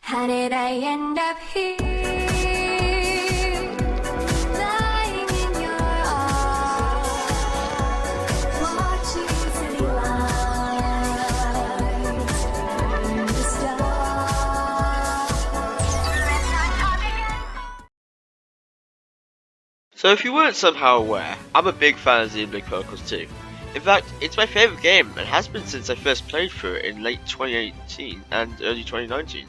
How did I end up here? Lying in your arms, watching city lights turn to stars. So if you weren't somehow aware, I'm a big fan of Xenoblade Chronicles 2. In fact, it's my favourite game and has been since I first played through it in late 2018 and early 2019.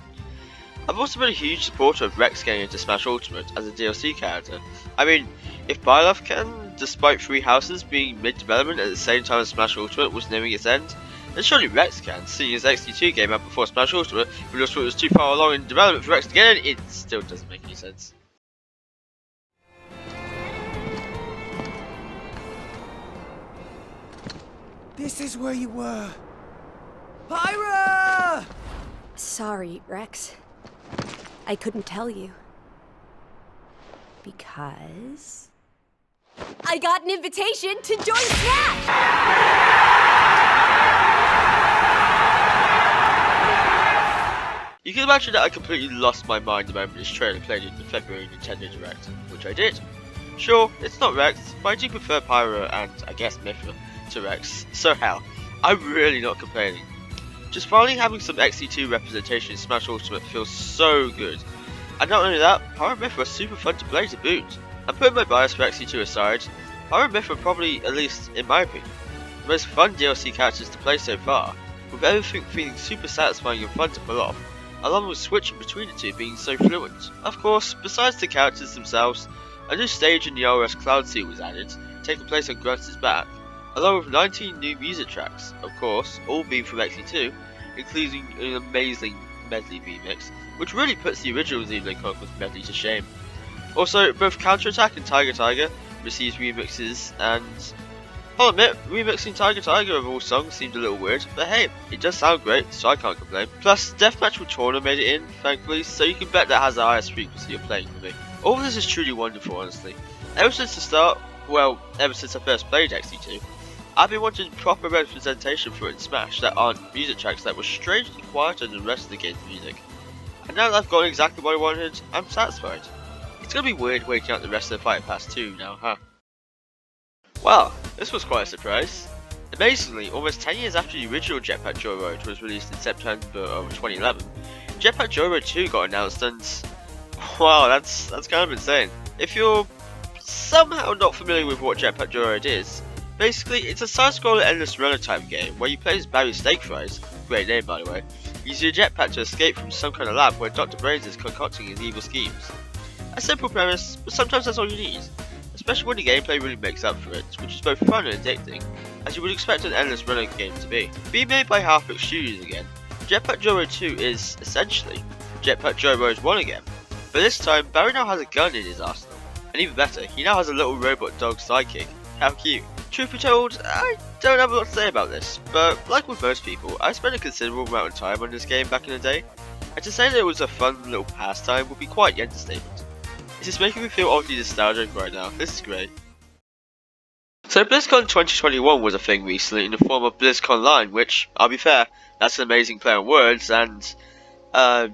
I've also been a huge supporter of Rex getting into Smash Ultimate as a DLC character. I mean, if Byleth can, despite 3 houses being mid-development at the same time as Smash Ultimate was nearing its end, then surely Rex can, seeing his XD2 game out before Smash Ultimate, but just thought it was too far along in development for Rex to get in. It still doesn't make any sense. This is where you were. Pyra! Sorry, Rex. I couldn't tell you. Because I got an invitation to join Smash! You can imagine that I completely lost my mind the moment this trailer played in the February Nintendo Direct, which I did. Sure, it's not Rex, but I do prefer Pyra and, I guess, Mythra to Rex, so hell, I'm really not complaining. Just finally having some XD2 representation in Smash Ultimate feels so good. And not only that, Pyra and Mythra are super fun to play to boot. And putting my bias for XD2 aside, Pyra and Mythra are probably, at least in my opinion, the most fun DLC characters to play so far, with everything feeling super satisfying and fun to pull off, along with switching between the two being so fluent. Of course, besides the characters themselves, a new stage in the RS Cloud Sea was added, taking place on Grunts' back, along with 19 new music tracks, of course, all being from XD2, including an amazing medley remix, which really puts the original Xenoblade Chronicles medley to shame. Also, both Counterattack and Tiger Tiger receives remixes, and I'll admit, remixing Tiger Tiger of all songs seemed a little weird, but hey, it does sound great, so I can't complain. Plus, Deathmatch with Torna made it in, thankfully, so you can bet that has the highest frequency of playing for me. All of this is truly wonderful, honestly. Ever since the start, well, ever since I first played XD2, I've been wanting proper representation for it in Smash that aren't music tracks that were strangely quieter than the rest of the game's music. And now that I've got exactly what I wanted, I'm satisfied. It's gonna be weird waking up the rest of the Fighter Pass 2 now, huh? Well, this was quite a surprise. Amazingly, almost 10 years after the original Jetpack Joyride was released in September of 2011, Jetpack Joyride 2 got announced, and wow, that's kind of insane. If you're somehow not familiar with what Jetpack Joyride is, basically it's a side-scroller endless runner type game where you play as Barry Steakfries, great name by the way, using a jetpack to escape from some kind of lab where Dr. Brains is concocting his evil schemes. A simple premise, but sometimes that's all you need, especially when the gameplay really makes up for it, which is both fun and addicting, as you would expect an endless runner game to be. Being made by Half-Brick Studios again, Jetpack Joyride 2 is, essentially, Jetpack Joyride 1 again, but this time Barry now has a gun in his arsenal, and even better, he now has a little robot dog sidekick. How cute. Truth be told, I don't have a lot to say about this, but like with most people, I spent a considerable amount of time on this game back in the day, and to say that it was a fun little pastime would be quite the understatement. This is making me feel oddly nostalgic right now, this is great. So BlizzCon 2021 was a thing recently in the form of BlizzConline, which, I'll be fair, that's an amazing play on words, and yeah,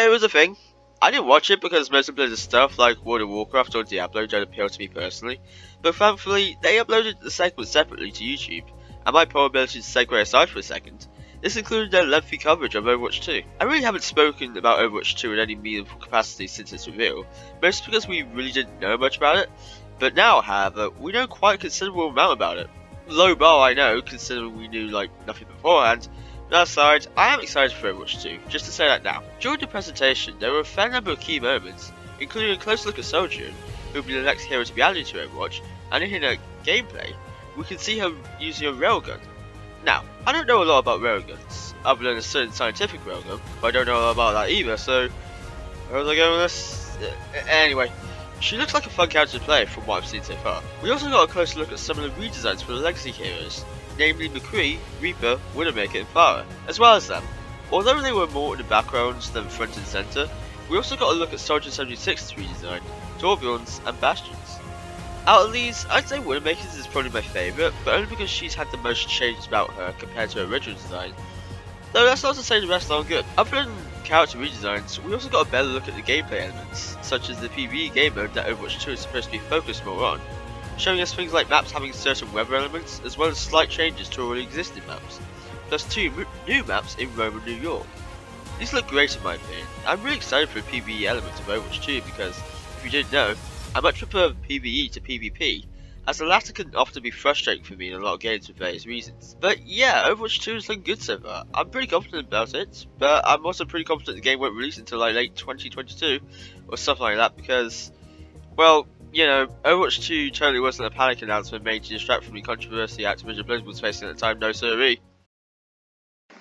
it was a thing. I didn't watch it because most of Blizzard's stuff like World of Warcraft or Diablo don't appeal to me personally, but thankfully they uploaded the segment separately to YouTube, and my poor ability to segue aside for a second, this included their lengthy coverage of Overwatch 2. I really haven't spoken about Overwatch 2 in any meaningful capacity since its reveal, mostly because we really didn't know much about it, but now, however, we know quite a considerable amount about it. Low bar I know, considering we knew like nothing beforehand. That aside, I am excited for Overwatch 2, just to say that now. During the presentation, there were a fair number of key moments, including a close look at Sojourn, who will be the next hero to be added to Overwatch, and in her gameplay, we can see her using a railgun. Now, I don't know a lot about railguns, other than a certain scientific railgun, but I don't know a lot about that either, so where was I going with this? Anyway, she looks like a fun character to play from what I've seen so far. We also got a closer look at some of the redesigns for the legacy heroes, namely McCree, Reaper, Widowmaker and Pyra, as well as them. Although they were more in the background than front and centre, we also got a look at Soldier 76's redesign, Torbjorn's and Bastion's. Out of these, I'd say Widowmaker's is probably my favourite, but only because she's had the most changed about her compared to her original design. Though that's not to say the rest aren't good. Other than character redesigns, we also got a better look at the gameplay elements, such as the PvE game mode that Overwatch 2 is supposed to be focused more on, showing us things like maps having certain weather elements, as well as slight changes to already existing maps, plus 2 new maps in Rome and New York. These look great in my opinion. I'm really excited for the PvE element of Overwatch 2 because, if you didn't know, I much prefer PvE to PvP, as the latter can often be frustrating for me in a lot of games for various reasons. But yeah, Overwatch 2 is looking good so far. I'm pretty confident about it, but I'm also pretty confident the game won't release until like late 2022 or something like that because, well, you know, Overwatch 2 totally wasn't a panic announcement made to distract from the controversy Activision Blizzard was facing at the time, no siree.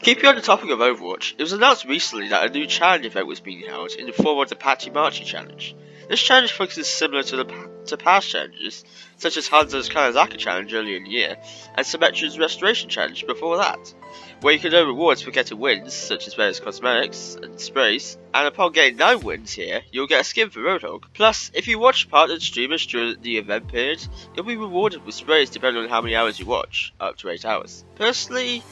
Keeping on the topic of Overwatch, it was announced recently that a new challenge event was being held in the form of the PachiMarchi challenge. This challenge focuses similar to past challenges, such as Hanzo's Kanazaka challenge earlier in the year, and Symmetra's Restoration challenge before that, where you can earn rewards for getting wins, such as various cosmetics and sprays, and upon getting 9 wins here, you'll get a skin for Roadhog. Plus, if you watch partnered streamers during the event period, you'll be rewarded with sprays depending on how many hours you watch, up to 8 hours. Personally,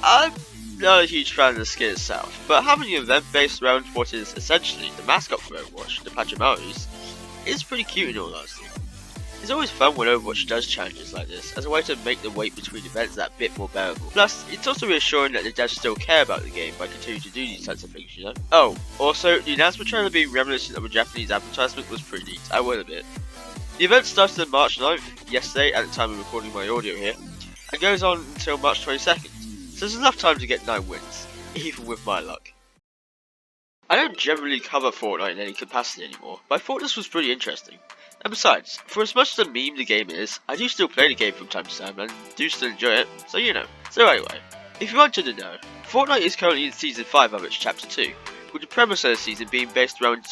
I'm not a huge fan of the skin itself, but having an event based around what is essentially the mascot for Overwatch, the PachiMarchis, is pretty cute in all honesty. It's always fun when Overwatch does challenges like this, as a way to make the wait between events that bit more bearable. Plus, it's also reassuring that the devs still care about the game by continuing to do these types of things, you know? Oh, also, the announcement trailer being reminiscent of a Japanese advertisement was pretty neat, I will admit. The event started on March 9th, yesterday at the time of recording my audio here, and goes on until March 22nd. So there's enough time to get 9 wins, even with my luck. I don't generally cover Fortnite in any capacity anymore, but I thought this was pretty interesting. And besides, for as much as a meme the game is, I do still play the game from time to time and do still enjoy it, so you know. So anyway, if you wanted to know, Fortnite is currently in Season 5 of its Chapter 2, with the premise of the season being based around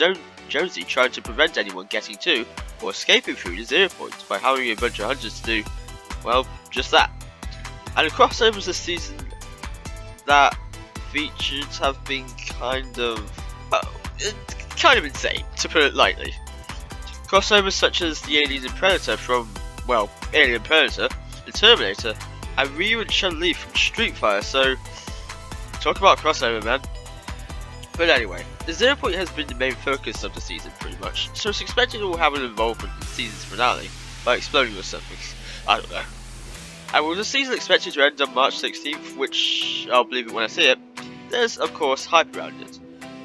Jonesy trying to prevent anyone getting to, or escaping through the 0 point by hiring a bunch of hunters to do, well, just that. And the crossovers this season that featured have been kind of insane, to put it lightly. Crossovers such as the Alien and Predator from, well, Alien Predator, the Terminator, and Ryu and Chun-Li from Street Fighter, so talk about crossover, man. But anyway, the 0 point has been the main focus of the season pretty much, so it's expected it will have an involvement in the season's finale, by exploding or something, I don't know. And with the season expected to end on March 16th, which I'll believe it when I see it, there's of course hype around it.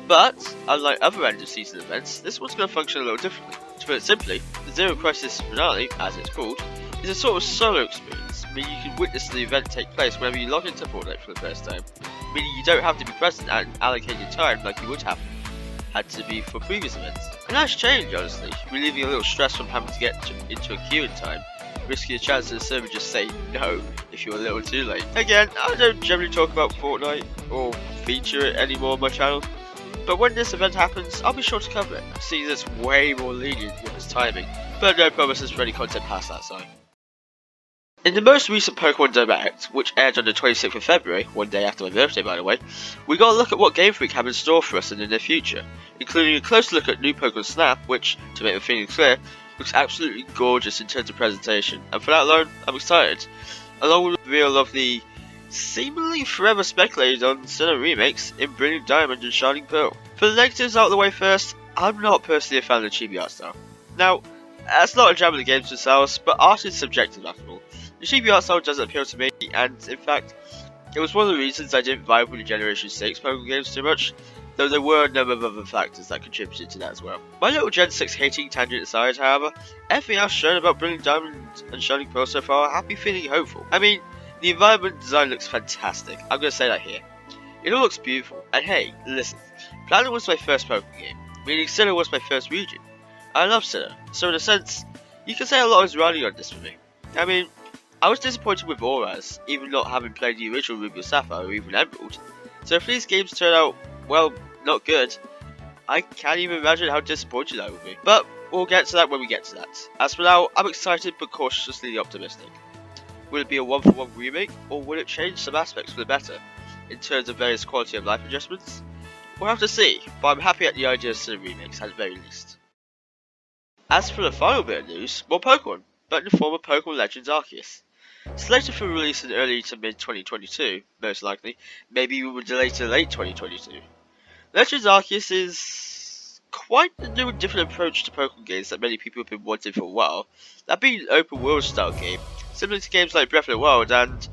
But, unlike other end of season events, this one's going to function a little differently. To put it simply, the Zero Crisis finale, as it's called, is a sort of solo experience, meaning you can witness the event take place whenever you log into Fortnite for the first time, meaning you don't have to be present at an allocated time like you would have had to be for previous events. A nice change, honestly, relieving a little stress from having to get into a queue in time, risking a chance of the server just saying no if you're a little too late. Again, I don't generally talk about Fortnite or feature it anymore on my channel, but when this event happens, I'll be sure to cover it, seeing it's way more lenient with its timing, but no promises for any content past that side. In the most recent Pokémon Direct, which aired on the 26th of February, one day after my birthday by the way, we got a look at what Game Freak have in store for us in the near future, including a close look at new Pokémon Snap, which, to make the things clear, looks absolutely gorgeous in terms of presentation, and for that alone, I'm excited, along with the reveal of the seemingly forever speculated on cinema remakes in Brilliant Diamond and Shining Pearl. For the negatives out of the way first, I'm not personally a fan of the chibi art style. Now, that's not a jam of the games themselves, but art is subjective after all. The chibi art style doesn't appeal to me, and in fact, it was one of the reasons I didn't vibe with the Generation 6 Pokemon games too much, though there were a number of other factors that contributed to that as well. My little Gen 6 hating tangent aside, however, everything else shown about Brilliant Diamond and Shining Pearl so far have me feeling hopeful. I mean, the environment design looks fantastic, I'm going to say that here. It all looks beautiful, and hey, listen, Platinum was my first Pokemon game, meaning Sinnoh was my first region. I love Sinnoh, so in a sense, you can say a lot is riding on this for me. I mean, I was disappointed with Auras, even not having played the original Ruby or Sapphire or even Emerald, so if these games turn out, well, not good, I can't even imagine how disappointed I would be. But we'll get to that when we get to that. As for now, I'm excited but cautiously optimistic. Will it be a one-for-one remake, or will it change some aspects for the better, in terms of various quality of life adjustments? We'll have to see, but I'm happy at the idea of cinema remakes at the very least. As for the final bit of news, more Pokemon, but in the form of Pokemon Legends Arceus. Slated for release in early to mid 2022, most likely, maybe we will delay to late 2022. Legends Arceus is quite a new and different approach to Pokemon games that many people have been wanting for a while, that being an open world style game, similar to games like Breath of the Wild, and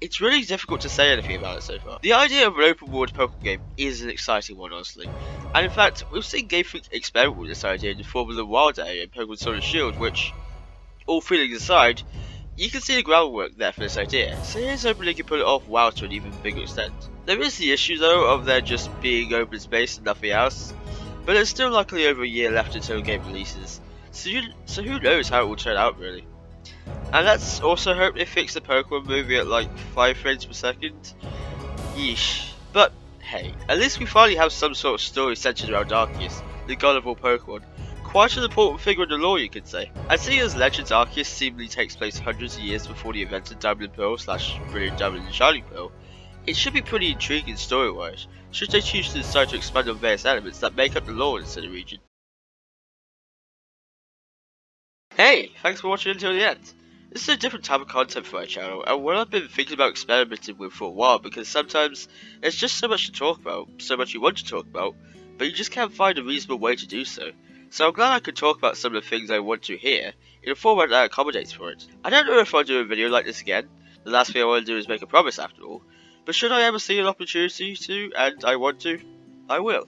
it's really difficult to say anything about it so far. The idea of an open world Pokemon game is an exciting one, honestly, and in fact, we've seen Game Freak experiment with this idea in the form of the Wild area in Pokemon Sword and Shield, which, all feelings aside, you can see the groundwork there for this idea, so here's hoping they can pull it off well to an even bigger extent. There is the issue though of there just being open space and nothing else, but there's still likely over a year left until the game releases, so who knows how it will turn out really. And let's also hope they fix the Pokemon movie at like 5 frames per second. Yeesh. But hey, at least we finally have some sort of story centered around Arceus, the god of all Pokemon. Quite an important figure in the lore, you could say. And seeing as Legends Arceus seemingly takes place hundreds of years before the events of Diamond and Pearl / Brilliant Diamond and Shining Pearl, it should be pretty intriguing story-wise, should they choose to decide to expand on various elements that make up the lore in the region. Hey, thanks for watching until the end. This is a different type of content for my channel, and one I've been thinking about experimenting with for a while, because sometimes there's just so much to talk about, so much you want to talk about, but you just can't find a reasonable way to do so. So I'm glad I could talk about some of the things I want to hear, in a format that accommodates for it. I don't know if I'll do a video like this again, the last thing I want to do is make a promise after all, but should I ever see an opportunity to, and I want to, I will.